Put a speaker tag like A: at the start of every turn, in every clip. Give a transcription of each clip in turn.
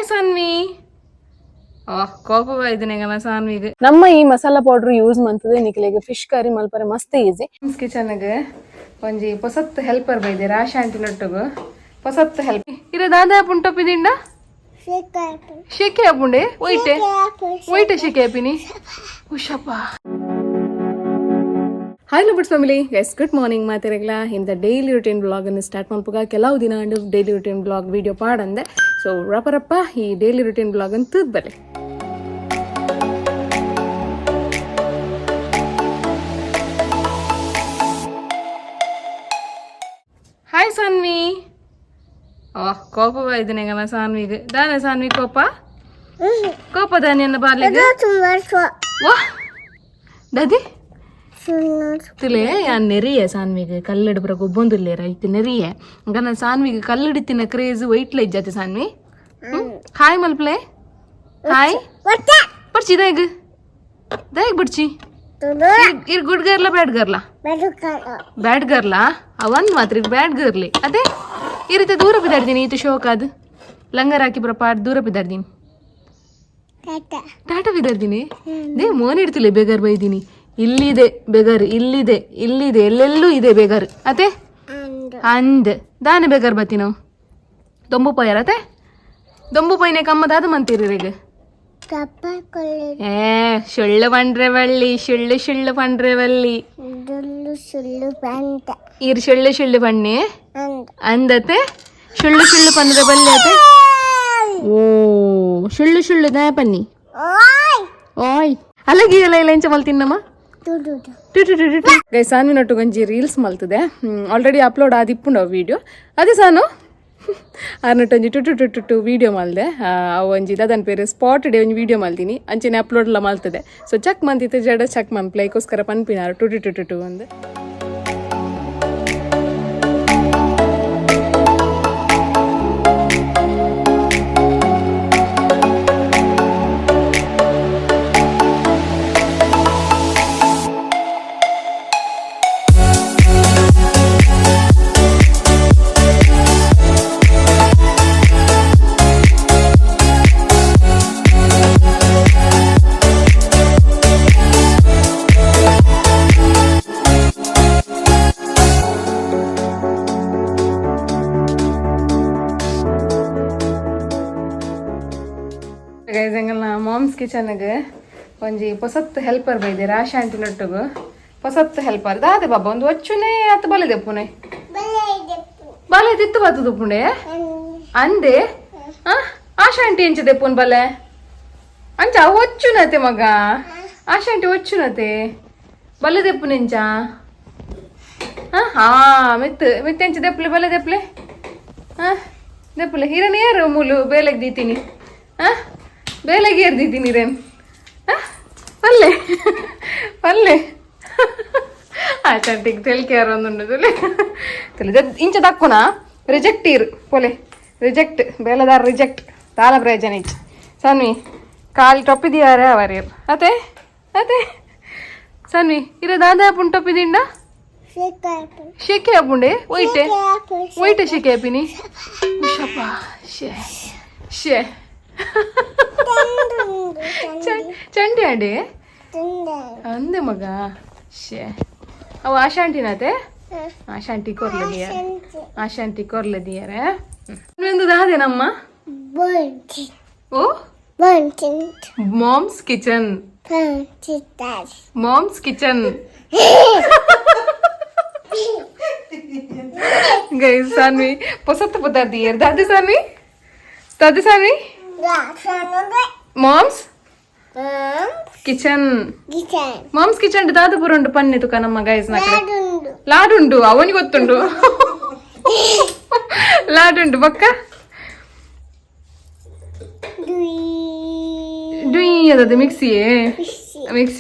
A: Hi Saanvi. ಕೋಪ ಇದನ್ನ ಸಾನ್ವಿಗೆ
B: ನಮ್ಮ ಈ ಮಸಾಲಾ ಪೌಡರ್ ಯೂಸ್ ಮಾಡ್ತದೆ ನಿಖಿಲಿಗೆ ಫಿಶ್ ಕರಿ ಮಲ್ಪರೆ ಮಸ್ತ್ ಈಸಿ.
A: ಕಿಚನ್ಗೆ ಒಂಜಿ ಹೊಸತ್ ಹೆಲ್ಪರ್ ಬೈದೆ ರಾಶ ಆಂಟಿ ನೊಟ್ಟುಗು ಹೊಸತ್ ಹೆಲ್ಪ್ ಇರ ದಾದ ಪುಂಟೊಪ್ಪಿದಿಂಡ ಶೇಕೆ ಆಪುಂಡೆ ಒಯ್ಟೆ ಶೇಕೆ ಆಪಿನಿ ಹುಷಪ್ಪ. Hi lovebirds family, yes good morning ಮಾತಿರಗ್ಲ ಇಂದ ಡೈಲಿ ರುಟೀನ್ ಬ್ಲಾಗ್ ಅನ್ನು ಸ್ಟಾರ್ಟ್ ಮಾಡ್ಪುಗ ಕೆಲವು ದಿನ ಅಂಡು ಡೈಲಿ ರುಟೀನ್ ಬ್ಲಾಗ್ ವಿಡಿಯೋ ಪಾಡಂದೆ. ಸೊ ರಪ್ಪ ಈ ಡೈಲಿ ರುಟೀನ್ ಬ್ಲಾಗ್ ಅಂತ ತೂದ್ಬಲೆ. ಹಾಯ್ ಸಾನ್ವಿ. ಕೋಪ ಇದನ್ನ ಸಾನ್ವಿಗೆ ದಾನ ಸಾನ್ವಿ ಕೋಪ ದಾನಿಯನ್ನ ಬಾರ್ಲಿಗೆ ವಾ ದದಿ ತಿಲೆ ಯಾನ್ ನೆರಿಯೆ ಸಾನ್ವಿಗೆ ಕಲ್ಲಡು ಬರ ಗೊಬ್ಬೊಂದುಲ್ಲೇರ ಇತ್ತು ನೆರಿಯೆ ನಾನು ಸಾನ್ವಿಗೆ ಕಲ್ಲಡಿತ್ತಿನ ಕ್ರೇಜ್ ವೈಟ್ಲ ಇಜ್ಜಾತಿ ಸಾನ್ವಿ. ಹಾಯ್ ಮಲ್ಪ್ಲೆ ಹಾಯ್ ಬರ್ಚಿ ದಾಯಗ್ ಬಿಡ್ಚಿ ಇರ್ ಗುಡ್ ಗರ್ಲ ಬ್ಯಾಡ್ ಗರ್ಲ ಅವನ್ ಮಾತ್ರ ಬ್ಯಾಡ್ ಗರ್ಲಿ ಅದೇ ಈ ರೀತಿ ದೂರ ಬಿದ್ದಾಡ್ತೀನಿ ಇದು ಶೋಕ ಅದು ಲಂಗರ್ ಹಾಕಿ ಬರ ಪಾಡ್ ದೂರ ಬಿದ್ದಾಡ್ತೀನಿ ಟಾಟಾ ಬಿದ್ದಾಡ್ತೀನಿ ದೇ ಮೋನ್ ಇಡ್ತಿಲ್ಲ ಬೇಗರ್ ಬೈದೀನಿ. ಇಲ್ಲಿದೆ ಬೆಗರ್ ಇಲ್ಲಿದೆ ಎಲ್ಲೆಲ್ಲೂ ಇದೆ ಬೆಗರ್ ಅತೆ ಅಂದ್ ದಾನೆ ಬೆಗರ್ ಬತ್ತಿ ನಾವು ದೊಂಬು ಪೈಯರ್ ಅತೆ ದೊಂಬು ಪೈನೆ ಕಮ್ಮದಾದ ಮಂತೀರಿ ಈಗ ಶುಳ್ಳು ಪಂಡ್ರೆ ಬಳ್ಳಿ ಶುಳ್ಳು ಪಂಡ್ರೆ ಬಳ್ಳಿ ಇರ್ ಶುಳ್ಳು ಪಣ್ಣಿ ಅಂದತೆ ಶುಳ್ಳು ಪಂಡ್ರೆ ಬಳ್ಳಿ ಅತೆ ಓ ಶುಳ್ಳು ದಾಯ ಪನ್ನಿ ಓಯ್ ಅಲ್ಲಗಿ ಎಲ್ಲ ಎಂಚ ಮಲ್ತಿನ್ನಮ್ಮ ಸಾನ್ವಿನೊಟ್ಟು ಒಂಜಿ ರೀಲ್ಸ್ ಮಲ್ತದೆ ಆಲ್ರೆಡಿ ಅಪ್ಲೋಡ್ ಆದಿಪ್ಪುಂಡು ವಿಡಿಯೋ ಅದೇ ಸಾನು ಆರ್ನೊಟ್ಟೊಂಜಿ ಟು ವಿಡಿಯೋ ಮಲ್ದೆ ಒಂಜಿ ಅದನ್ನ ಪೇರು ಸ್ಪಾಟ್ ಡೇ ಒಂಜಿ ವಿಡಿಯೋ ಮಲ್ತೀನಿ ಅಂಚೆನೆ ಅಪ್ಲೋಡ್ ಎಲ್ಲ ಮಲ್ತದೆ. ಸೊ ಚೆಕ್ ಮಂತಿತ್ತು ಜಡ ಚೆಕ್ ಮನ್ಪ್ಲೈಕೋಸ್ಕರ ಪನ್ಪಿನಾರು ಟು ಒಂದು ಮಾಮ್ಸ್ ಕಿಚನ್ಗೆ ಒಂಜಿ ಹೊಸತ್ ಹೆಲ್ಪರ್ ಬೈದೆ ರಾಶ ಆಂಟಿ ನೊಟ್ಟುಗು ಹೊಸತ್ ಹೆಲ್ಪರ್ ದಾದೆ ಬಾಬಾ ಒಂದು ಒಚ್ಚುನೆ ಅತ್ತ ಬಲೆ ದೆಪ್ಪುನೆ ಬಲೆ ತಿತ್ತು ಬತ್ತು ದುಪ್ಪುಂಡೆ ಅಂದೆ ಆಶಾ ಆಂಟಿ ಎಂಚ ದೆಪ್ಪುನ್ ಬಲೆ ಅಂಚ ಒಚ್ಚುನತೆ ಮಗ ಆಶಾ ಆಂಟಿ ಒಚ್ಚುನತೆ ಬಲೆ ದೆಪ್ಪುನೆ ಎಂಚ ಹಾ ಮಿತ್ತೆಂಚ ದೆಪ್ಪಲೆ ಬಲೆ ದೆಪ್ಪಲೆ ದೆಪ್ಪಲೆ ಹಿರನೇರು ಮೂಲು ಬೇಲೆಗೆ ದೀತೀನಿ ಬೇಲೆಗೆ ಏರ್ದಿದ್ದೀನಿ ರೇನ್ ಪಲ್ಲೆ ಆಚಂಟಿಗೆ ತೆಲ್ಕೇರ್ ಒಂದುಂಡು ಇಂಚ ದಕ್ಕುನ ರಿಜೆಕ್ಟ್ ಇರು ಪೊಲೆ ರಿಜೆಕ್ಟ್ ಬೇಲದಾರ ರಿಜೆಕ್ಟ್ ತಾಲ ಪ್ರಯೋಜನ ಇಚ್ಚ ಸನ್ವಿ ಕಾಲು ಟೊಪ್ಪಿದಿಯಾರೆ ಅವರೇರು ಅದೇ ಸನ್ವಿ ಇರ ದಾದ ಪುಂಟು ಟೊಪ್ಪಿದಿಂಡ ಶೇಕೆ ಆಪುಂಡೆ ಒಯ್ಟೆ ಶೇಕೆ ಆಪಿನಿ ಹುಷಪ್ಪ ಶೇ ಚಂಡಿ ಆಡಿ ಅಂದೆ ಮಗ ಶೇ ಅವು ಆಶಾಂಟಿನತೆ ಆಶಾಂಟಿ ಕೊರ್ಲದಿಯಾರೆ ಒಂದು ದಾದೇನಮ್ಮ ಓ ಮಾಮ್ಸ್ ಕಿಚನ್ ಗೈಸ್ ಸಾನ್ವಿ ಹೊಸತ್ತು ಪದಾರ್ಥ ದಾದಿ ಸಾನ್ವಿ ಮಾಮ್ಸ್ ಕಿಚನ್ ದಾದ ಪುರುಂಡು ಪನ್ನೆ ತುಕ ನಮ್ಮ ಗೈಸ್ ಲಾಡುಂಡು ಅವನಿಗೆ ಗೊತ್ತುಂಡು ಲಾಡುಂಡು ಬಕ್ಕ ಡುಯ್ ಅದದು ಮಿಕ್ಸಿ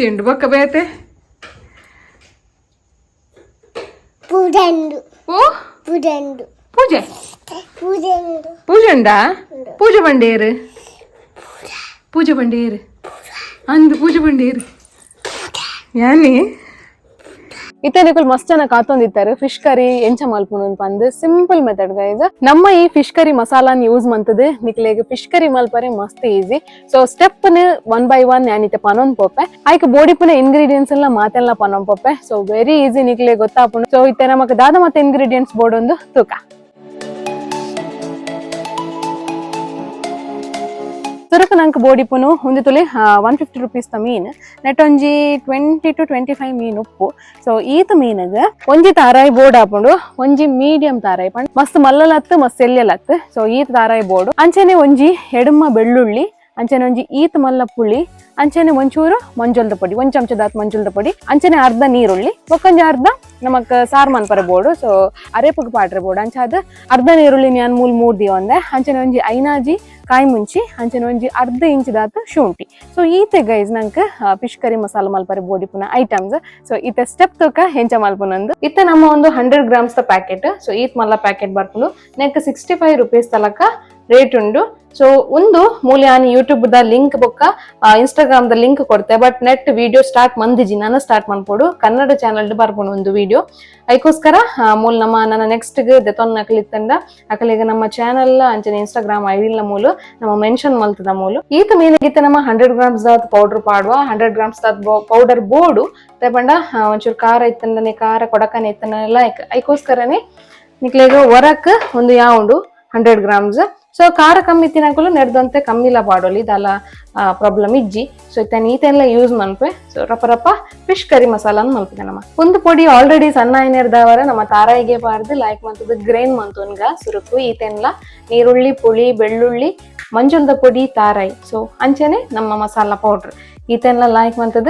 A: ಉಂಡು ಬಕ್ಕ ಬೇತೆ ಓ ಪೂಜೆ ಉಂಡಾ ಪೂಜೆ ಬಂಡೇರು ಅಂದು ಪೂಜೆ ಬಂಡೇರು ಯಾನಿ
B: ಇತ್ತೆ ಮಸ್ತ್ ಜನ ಕಾತೊಂದಿತ್ತಾರೆ ಫಿಶ್ ಕರಿ ಎಂಚ ಮಲ್ಪುನು ಪಂದ್ ಸಿಂಪಲ್ ಮೆಥಡ್ ಗೈಸ್. ನಮ್ಮ ಈ ಫಿಶ್ ಕರಿ ಮಸಾಲಾನ್ ಯೂಸ್ ಮಂತದ್ ನಿಕ್ಲೆಗ್ ಫಿಶ್ ಕರಿ ಮಲ್ಪರೆ ಮಸ್ತ್ ಈಸಿ. ಸೊ ಸ್ಟೆಪ್ ನ 1 by 1 ಯಾನಿತ್ತೆ ಪನೊಂದ್ ಪೋಪೆ ಐಕ್ ಬೋಡಿಪುನ ಇಂಗ್ರೀಡಿಯೆಂಟ್ಸ್ ಎಲ್ಲ ಮಾತೆಲ್ಲ ಪನೊಂದ್ ಪೋಪೆ. ಸೊ ವೆರಿ ಈಸಿ ನಿಕ್ಲೆ ಗೊತ್ತಾಪುಂಡು. ಸೊ ಇತ್ತೆ ನಮಕ್ ದಾದ ಮತ್ತೆ ಇಂಗ್ರೀಡಿಯೆಂಟ್ಸ್ ಬೋರ್ಡ್ ಒಂದು ತೂಕ ಸುರಕ ನಂಗೆ ಬೋಡಿಪುನು ಒಂದು ತುಲೆ 150 rupees ತ ಮೀನ್ ನೆಟ್ ಒಂಜಿ 20 to 25 ಮೀನ್ ಉಪ್ಪು. ಸೊ ಈತ ಮೀನಗ ಒಂಜಿ ತಾರಾಯಿ ಬೋರ್ಡ್ ಹಾಕೊಂಡು ಒಂಜಿ ಮೀಡಿಯಂ ತಾರಾಯಿ ಪಂಡ್ ಮಸ್ತ್ ಮಲ್ಲಲತ್ತು ಮಸ್ತ್ ಎಲ್ಯಲತ್ತು. ಸೊ ಈತ ತಾರಾಯಿ ಬೋರ್ಡು ಅಂಚನೆ ಒಂಜಿ ಎಡಮ ಬೆಳ್ಳುಳ್ಳಿ, ಅಂಚನೆ ಒಂಜಿ ಈತ ಮಲ್ಲ ಪುಳಿ, ಅಂಚನೆ ಒಂಚೂರು ಮಂಜುಳದ ಪೊಡಿ, ಒಂದ್ ಚಮಚದಾತ್ ಮಂಜುಳದ ಪೊಡಿ, ಅಂಚನೆ ಅರ್ಧ ನೀರುಳ್ಳಿ, ಒಕ್ಕಂಜಿ ಅರ್ಧ ನಮಕ್ ಸಾರ್ ಮನ್ಪರೆ ಬೋರ್ಡು. ಸೊ ಅರೆಪಗ್ ಪಾಟ್ರೆ ಬೋರ್ಡ್ ಅಂಚಾದ ಅರ್ಧ ನೀರುಳ್ಳಿ ನಾನು ಮೂರ್ ದಿವಂದೆ, ಅಂಚನೆ ಒಂಜಿ ಐನಾಜಿ ಕಾಯಿ ಮುಂಚಿ, ಅಂಚನೆ ಒಂಜಿ ಅರ್ಧ ಇಂಚಿದಾತ್ ಶುಂಠಿ. ಸೊ ಈತೆ ಗೈಸ್ ನಂಗೆ ಫಿಶ್ ಕರಿ ಮಸಾಲ ಮಲ್ಪರೆ ಬೋಡಿಪುನ ಐಟಮ್ಸ್. ಸೊ ಈತ ಸ್ಟೆಪ್ ತೂಕ ಹೆಂಚ ಮಲ್ಪುನಂದು ಇತ್ತ ನಮ್ಮ ಒಂದು 100 grams ದ ಪ್ಯಾಕೆಟ್. ಸೊ ಈತ್ ಮಲ್ಲ ಪ್ಯಾಕೆಟ್ ಬರ್ಪುನು ನೆಕ್ 65 rupees ತಲಕ ರೇಟ್ ಉಂಡು. ಸೊ ಒಂದು ಮೂಲ್ಯಾನಿ ಯೂಟ್ಯೂಬ್ ದ ಲಿಂಕ್ ಬೊಕ್ಕ ಇನ್ಸ್ಟಾಗ್ರಾಮ್ ದ ಲಿಂಕ್ ಕೊಡ್ತೆ. ಬಟ್ ನೆಟ್ ವಿಡಿಯೋ ಸ್ಟಾರ್ಟ್ ಮಂದಿಜಿ ನಾನು ಸ್ಟಾರ್ಟ್ ಮಾಡ್ಕೊಡು ಕನ್ನಡ ಚಾನಲ್ ಬರ್ಪುನು ಒಂದು ವಿಡಿಯೋ ಅದಕ್ಕೋಸ್ಕರ ಮೂಲ ನನ್ನ ನೆಕ್ಸ್ಟ್ ದೆತೊನ್ ನಕಲಿತ್ತಂಡ ಅಕಲಿಗೆ ನಮ್ಮ ಚಾನಲ್ ಅಂಚನೆ ಇನ್ಸ್ಟಾಗ್ರಾಮ್ ಐಡಿಲ ಮೂಲ ನಮ್ಮ ಮೆನ್ಷನ್ ಮಲ್ತದ ಮೂಲ ಈತ ಮೀನಿಗಿತ್ತ ನಮ್ಮ 100 grams ದಾತ್ ಪೌಡರ್ ಪಾಡುವ 100 grams ದಾತ್ ಪೌಡರ್ ಬೋರ್ಡು ತಗೊಂಡ ಒಂಚೂರು ಖಾರ ಇತ್ತಂಡನೆ ಖಾರ ಕೊಡಕನೆ ಇತ್ತನೆಲ್ಲ ಅದಕ್ಕೋಸ್ಕರನೇ ನಿಕ್ಲೆಗ ಹೊರಕ್ ಒಂದು ಯಾವುದು 100 grams. ಸೊ ಖಾರ ಕಮ್ಮಿ ತಿನ್ನಕಲು ನೆಡ್ದಂತೆ ಕಮ್ಮಿಲ ಪಾಡೋಲಿ ಇದೆಲ್ಲ ಪ್ರಾಬ್ಲಮ್ ಇಜ್ಜಿ. ಸೊ ಈತೆಲ್ಲ ಯೂಸ್ ಮನ್ಪೆ. ಸೊ ರಪ್ಪ ಫಿಶ್ ಕರಿ ಮಸಾಲಾನ್ ಮಲ್ಪಿದೆ ನಮ್ಮ ಒಂದು ಪೊಡಿ ಆಲ್ರೆಡಿ ಸಣ್ಣ ಏನಿರ್ದವರ ನಮ್ಮ ತಾರಾಯಿಗೆ ಪಾರ್ದು ಲೈಕ್ ಮಂತದ ಗ್ರೈಂಡ್ ಮಂತೋನ್ಗ ಸುರುಕು ಈತೆಲ್ಲ ನೀರುಳ್ಳಿ ಪುಳಿ ಬೆಳ್ಳುಳ್ಳಿ ಮಂಜುಳದ ಪೊಡಿ ತಾರಾಯಿ. ಸೊ ಅಂಚೆನೆ ನಮ್ಮ ಮಸಾಲಾ ಪೌಡ್ರ್ ಈತೆಲ್ಲ ಲೈಕ್ ಮಂತದ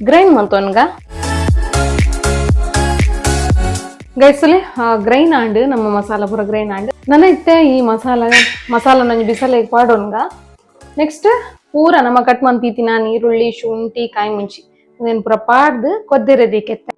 B: ಗ್ರೈಂಡ್ ಮಂತೋನ್ಗ ಗೈಸಲಿ ಗ್ರೈನ್ ಆಂಡ್ ನಮ್ಮ ಮಸಾಲ ಪೂರ ಗ್ರೈನ್ ಆಂಡ್ ನನ್ನ ಇತ್ತೆ ಈ ಮಸಾಲ ನಂಜಿ ಬಿಸಲಿಗೆ ಪಾಡೋನ್ಗ ನೆಕ್ಸ್ಟ್ ಪೂರ ನಮ್ಮ ಕಟ್ ಮಂತೀತಿನ ನೀರುಳ್ಳಿ ಶುಂಠಿ ಕಾಯಿ ಮುಂಚಿ ಅದನ್ನು ಪೂರ ಪಾಡ್ದು ಕೊದ್ದಿರದಿಕ್ಕೆತ್ತೆ.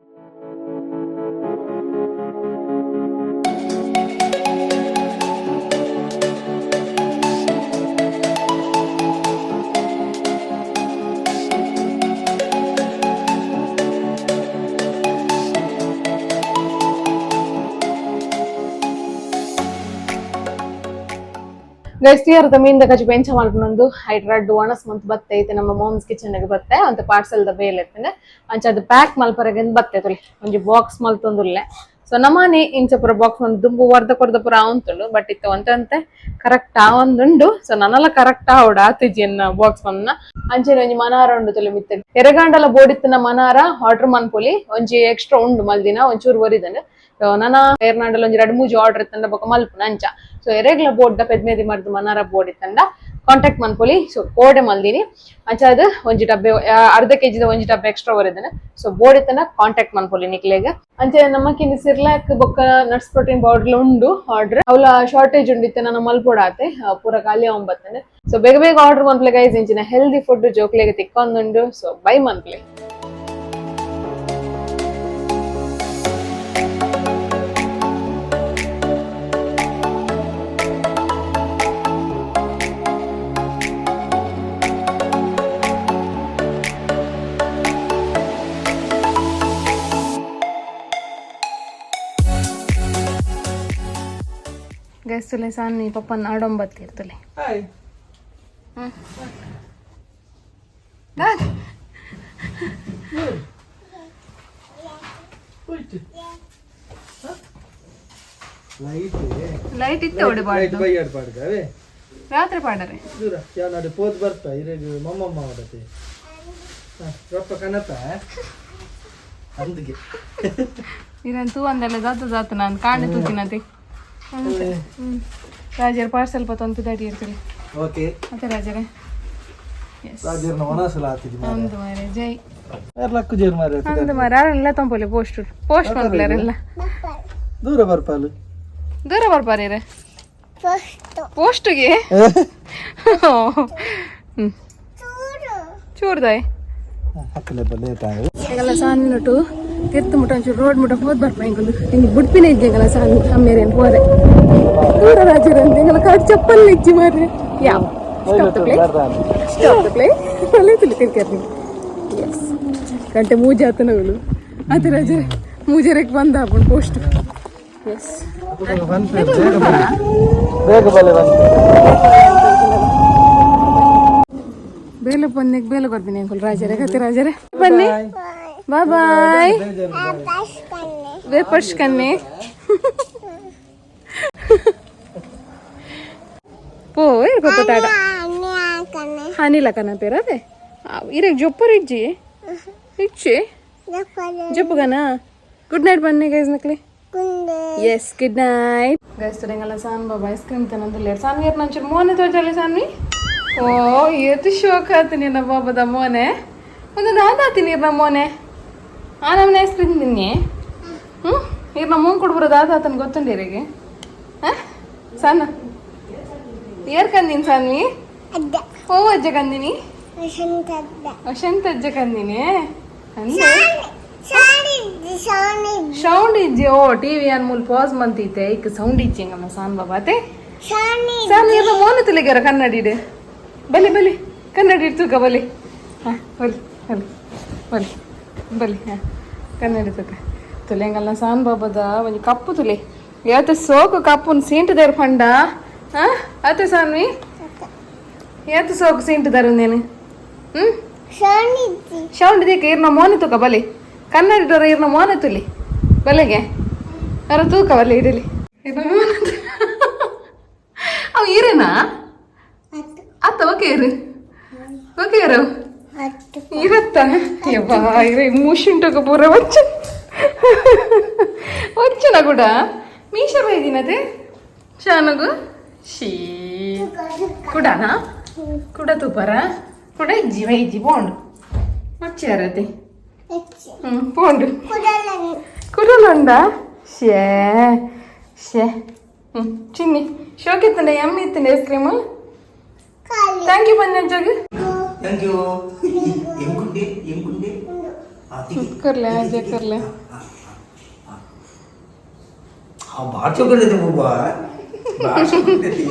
B: ಗೈಸ್ ತೀರದ ಮೀನ್ದ ಕಚ್ಚಿ ಬೆಂಚ ಮಲ್ಪನೊಂದು ಹೈಡ್ರಾಡ್ ಒಣಸ್ ಮಂತ್ ಬತ್ತೆ ಐತೆ ನಮ್ಮ ಮಾಮ್ಸ್ ಕಿಚನ್ ಬತ್ತೆ ಅಂತ ಪಾರ್ಸಲ್ ದ ಬೇಲ್ ಎತ್ತನೆ ಅಂಚ ಅದು ಪ್ಯಾಕ್ ಮಲ್ಪರಗೆ ಬತ್ತೆ ತೊಲಿ ಒಂಜಿ ಬಾಕ್ಸ್ ಮಲ್ತೊಂದುಲ್ಲೆ. ಸೊ ನಮ್ಮನೆ ಇಂಚ ಪುರ ಬಾಕ್ಸ್ ಒಂದು ದುಂಬು ವರ್ದ ಪುರ ಆವಂತುಂಡು ಬಟ್ ಇತ್ತು ಒಂಟಂತೆ ಕರೆಕ್ಟ್ ಆವೊಂದುಂಡು. ಸೊ ನನ್ನಲ್ಲ ಕರೆಕ್ಟ್ ಆವಡ ಆತಿಜಿ ಎನ್ನ ಬಾಕ್ಸ್ ಮನ್ನ ಅಂಚನೆ ಒಂಜಿ ಮನಾರ ಉಂಡು ತೊಲಿ ಮಿತ್ತೆ ಎರೆಗಾಂಡಲ ಬೋಡಿತ್ತಿನ ಮನಾರ ಆರ್ಡರ್ ಮನ್ಪೊಲಿ ಒಂಜಿ ಎಕ್ಸ್ಟ್ರಾ ಉಂಡು ಮಲ್ದಿನ ಒಂಚೂರು ಬರಿದನು. ಸೊ ನನ್ನ ಏರ್ನಾಡಲ್ಲಿ ಒಂಜಿ 2-3 ಆರ್ಡರ್ ಇತ್ತಂಡ ಬೊಕ ಮಲ್ಪುನ ಅಂಚ. ಸೊ ಎರೆಗ್ಲ ಬೋರ್ಡ್ ದ ಪೆದ್ಮೇದಿ ಮರ್ದು ಮನಾರ ಬೋರ್ಡ್ ಇತ್ತಂಡ ಕಾಂಟ್ಯಾಕ್ಟ್ ಮನ್ಪೊಲಿ. ಸೊ ಕೋಡೆ ಮಲ್ದಿನಿ ಅಂಚ ಅದು ಒಂಜಿ ಡಬ್ಬೆ ಅರ್ಧ kg ಒಂಜಿ ಡಬ್ಬೆ ಎಕ್ಸ್ಟ್ರಾ ಬರಿದನ. ಸೊ ಬೋರ್ಡ್ ಇತ್ತಂಡ ಕಾಂಟ್ಯಾಕ್ಟ್ ಮನ್ಪೊಲಿ ನಿಕ್ಲೆಗ್ ಅಂಚೆ ನಮ್ಮಕ್ಕಿಂದು ಸಿರ್ಲಾಕ್ ಬೊಕ್ಕ ನಟ್ಸ್ ಪ್ರೋಟೀನ್ ಪೌಡರ್ ಉಂಡು ಆರ್ಡರ್ ಅವಳ ಶಾರ್ಟೇಜ್ ಉಂಡಿತ್ತೆ ನನ್ನ ಮಲ್ಪೋಡ ಆತೆ ಪೂರ ಖಾಲಿ ಆವಂಬತ್ತನೆ. ಸೊ ಬೇಗ ಆರ್ಡರ್ ಮನ್ಪ್ಲೆ ಗೈಸ್ ಇಂಚಿನ ಹೆಲ್ದಿ ಫುಡ್ ಜೋಕ್ಲೆಗೆ ತಿಕ್ಕೊಂದುಂಡು. ಸೊ ಬೈ ಮನ್ಪ್ಲೆ ಗೈಸ್ ತುಲೆ ಸಾನ್ನಿ ಪಪ್ಪನ ಆಡೊಂಬತ್ತಿರ್ತಲೆ ಲೈಟ್ ಇತ್ತೆ ಹೊಡಿಬಾರ್ದು ರಾತ್ರಿ ಪಾಡರೆ
C: ಪೋದ್ ಬರ್ತಾ ಇರೇಗ ಮಮ್ಮಮ್ಮ ಮಾಡತ್ತೆ ರೊಪ್ಪ ಕನತ ಅಂದಿಗೆ
A: ಇರನ್ ತೂ ಅಂದೆಲ್ಲ ಜಾತ ನಾನು ಕಾಣೆ ತೂತಿನತೆ ರಾಜರ ಪಾರ್ಸಲ್ ಪತ್ತೊಂದು ಪಿದಾಟಿ ಇರ್ತೀರಿ.
C: ಓಕೆ
A: ಮತ್ತೆ ರಾಜರೇ
C: ರಾಜರ್ನ ವನಸಲ ಆತಿದಿ
A: ಒಂದು ಮಾರೆ ಜೈ
C: ಲಕ್ಕು ಜೇರ್ ಮಾರೆ
A: ಒಂದು ಮಾರೆ ಎಲ್ಲ ತಂಪೊಲಿ ಪೋಸ್ಟ್ ಮಾಡ್ಲಾರೆಲ್ಲ
C: ದೂರ ಬರ್ಪಾಲು
A: ದೂರ ಬರ್ಪಾರೀರೆ ಪೋಸ್ಟ್ಗೆ ಚೂರ್ದಾಯ್
C: ಹಕ್ಕಲೆ ಲೇಟ್ ಆಗ
B: ಈಗೆಲ್ಲ ಸಾನ್ವಿನ ಟು ತೀರ್ಥ ಮುಟ್ಟ ಒಂಚೂರು ರೋಡ್ ಮುಟ್ಟ ಹೋದ್ ಬರ್ಪ ಹಿಂಗೊಂದು ಹಿಂಗೆ ಬುಡ್ಪಿನ ಇದ್ದೀಗಲ್ಲ ಸಾನ್ವಿ ಅಮ್ಮೇರೇನು ಹೋದೆ ದೂರ ರಾಜರ ಅಂತ ಹಿಂಗೆಲ್ಲ ಕಾಡು ಚಪ್ಪಲ್ ಇಜ್ಜಿ ಮಾರ್ರೆ ಯಾವ ಸ್ಟಾಪ್ ಪ್ಲೇ ಒಳ್ಳೆ ತಿಳಿ ತಿರ್ಕರ್ರಿ ಎಸ್ ಗಂಟೆ ಮೂಜಾತನಗಳು ಅದೇ ರಾಜರೇ ಮುಜೆರೆಗೆ ಬಂದ ಹಾಕೊಂಡು ಪೋಸ್ಟ್ ಎಸ್
C: ಬೇಗ ಬಲೆ ಬಂತು
B: ಬೇಲೆ ಬನ್ನಿಗೆ ಬೇಲೆ ಬರ್ತೀನಿ ಅಂಕಲ್ ರಾಜರೇ ಕತೆ ರಾಜರೇ ಬನ್ನಿ ಬಾಯ್ ಬಾಯ್ ವೇಪರ್ಸ್ ಕನ್ನೆ ಪೋ ಇರ್ಬೇಕು ತಾಡ ಹಾನಿಲ್ಲ ಕನ್ನ ಪೇರ ಅದೇ ಇರಕ್ ಜೊಪ್ಪರ್ ಇಜ್ಜಿ ಇಚ್ಚಿ ಜಪ್ಪುಗನ ಗುಡ್ ನೈಟ್ ಬನ್ನಿ ಗೈಸ್ ನಕ್ಲಿ ಎಸ್ ಗುಡ್ ನೈಟ್ ಗೈಸ್ ತೊಡೆಂಗಲ್ಲ ಸಾನ್ ಬಾಬಾ ಐಸ್ ಕ್ರೀಮ್ ತಿನ್ನೋದಿಲ್ಲ ಸಾನ್ವಿ ಏರ್ ನಂಚೂರು ಮೋನೆ ತೋಜಲ್ಲಿ ಸಾನ್ವಿ ಓ ಏತು ಶೋಕ ಆತೀನಿ ನಮ್ಮ ಬಾಬದ ಮೋನೆ ಒಂದು ದಾದಾತೀನಿ ಇರ್ನ ಮೋನೆ ಆ ನಮ್ಮನೆ ಐಸ್ ಕ್ರೀಮ್ ತಿನ್ನಿ ಇರ್ನ ಮೂನ್ ಕೊಡ್ಬರೋ ದಾದಾತನ ಗೊತ್ತುಂಡಿರಿಗೆ ಹಾಂ ಸಣ್ಣ ಏರ್ ಕಂದಿನಿ ಸಾನ್ವಿ ಓ ಅಜ್ಜ ಕಂದಿನಿ ವಸಂತ ಅಜ್ಜ ಕಂದಿನಿ ಅಂದ್ರೆ ಸೌಂಡ್ ಇಜ್ಜಿ ಓ ಟಿವಿ ಅನ್ಮೂಲ್ ಪಾಸ್ ಮಂತೈತೆ ಈಗ ಸೌಂಡ್ ಇಜ್ಜಿಂಗಮ್ಮ ಸಾನ್ ಬಾಬಾ ಅತ್ತೆ ಸಾನ್ ಇರ್ನ ಮೋನೆ ತುಲಿಗಾರ ಕನ್ನಡಿಡು ಬಲಿ ಬಲಿ ಕನ್ನಡಿ ತೂಕ ಬಲಿ ಹಾಂ ಬಲಿ ಬಲಿ ಬಲಿ ಬಲಿ ಹಾಂ ಕನ್ನಡಿ ತೂಕ ತುಲೆಂಗಲ್ಲ ಸಾನ್ ಬಾಬದ ಒಂದು ಕಪ್ಪು ತುಲೆ ಯಾವತ್ತು ಸೋಕು ಕಪ್ಪು ಸೀಂಟದಾರ ಫಂಡ ಹಾಂ ಆತ ಸಾನ್ವಿ ಯಾವತ್ತು ಸೋಕು ಸೀಂಟದಾರ ನೀನು ಹ್ಞೂ ಶೌಂಡ್ ಇದಕ್ಕೆ ಇರ್ನ ಮೋನೆ ತೂಕ ಬಲಿ ಕನ್ನಡಿ ಡೋರ ಇರ್ನ ಮೋನೆ ತುಲಿ ಬಲೆಗೆ ಅವರ ತೂಕ ಬಲಿ ಇಡಲಿ ಇರ್ನ ಮೋನೆ ಅವು ಇರೇನಾ ಅತ್ತ ಓಕೆ ಇರು ಇರತ್ತ ಯವ್ವಾ ಇರೇ ಮೂಶುಂಟು ಪೂರ వచ్చిన కూడా మీష పోయినది ಶಾನಗು ಶೀ ಕುಡನಾ ಕುಡ ತೂಪರ ಕುಡ ಇಜ್ಜಿ ವೈಜ್ಜಿ ಪೋಂಡು వచ్చారది పోండు కుడలుండ షే షే చిన్ని షోకి ఇస్తుండే ఎమ్మి ఇస్తుండే ఐస్ క్రీమ్ థ్యాంక్ యూ పని జగ్
D: ಥ್ಯಾಂಕ್ ಯು ಎಂಕುಂಡೆ
B: ಕರ್ಲೆ ಅಜ್ಜ ಕರ್ಲೆ
D: ಭಾಳ ಚೌಕಂಡೈತೆ ಬಾಬಾ ಭಾಳ ಚೌಕಂಡೈತಿ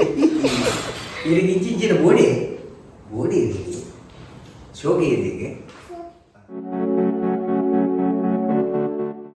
D: ಇದಕ್ಕೆ ಇಂಚಿನ ಬೋಡಿ ಶೋಕೆ ಇದೆ